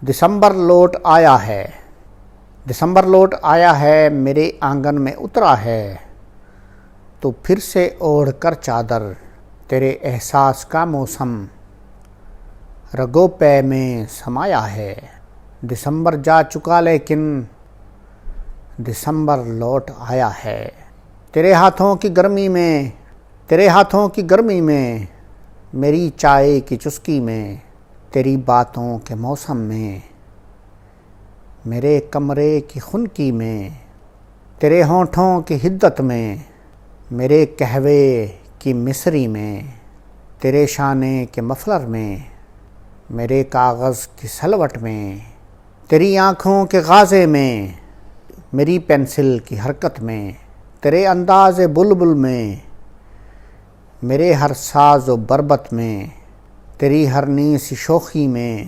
دسمبر لوٹ آیا ہے، دسمبر لوٹ آیا ہے، میرے آنگن میں اترا ہے، تو پھر سے اوڑھ کر چادر، تیرے احساس کا موسم رگوں پے میں سمایا ہے۔ دسمبر جا چکا لیکن دسمبر لوٹ آیا ہے۔ تیرے ہاتھوں کی گرمی میں، تیرے ہاتھوں کی گرمی میں، میری چائے کی چسکی میں، تیری باتوں کے موسم میں، میرے کمرے کی خنکی میں، تیرے ہونٹوں کی حدت میں، میرے قہوے کی مصری میں، تیرے شانے کے مفلر میں، میرے کاغذ کی سلوٹ میں، تیری آنکھوں کے غازے میں، میری پینسل کی حرکت میں، تیرے انداز بلبل میں، میرے ہر ساز و بربت میں، تیری ہر نئی سی شوخی میں،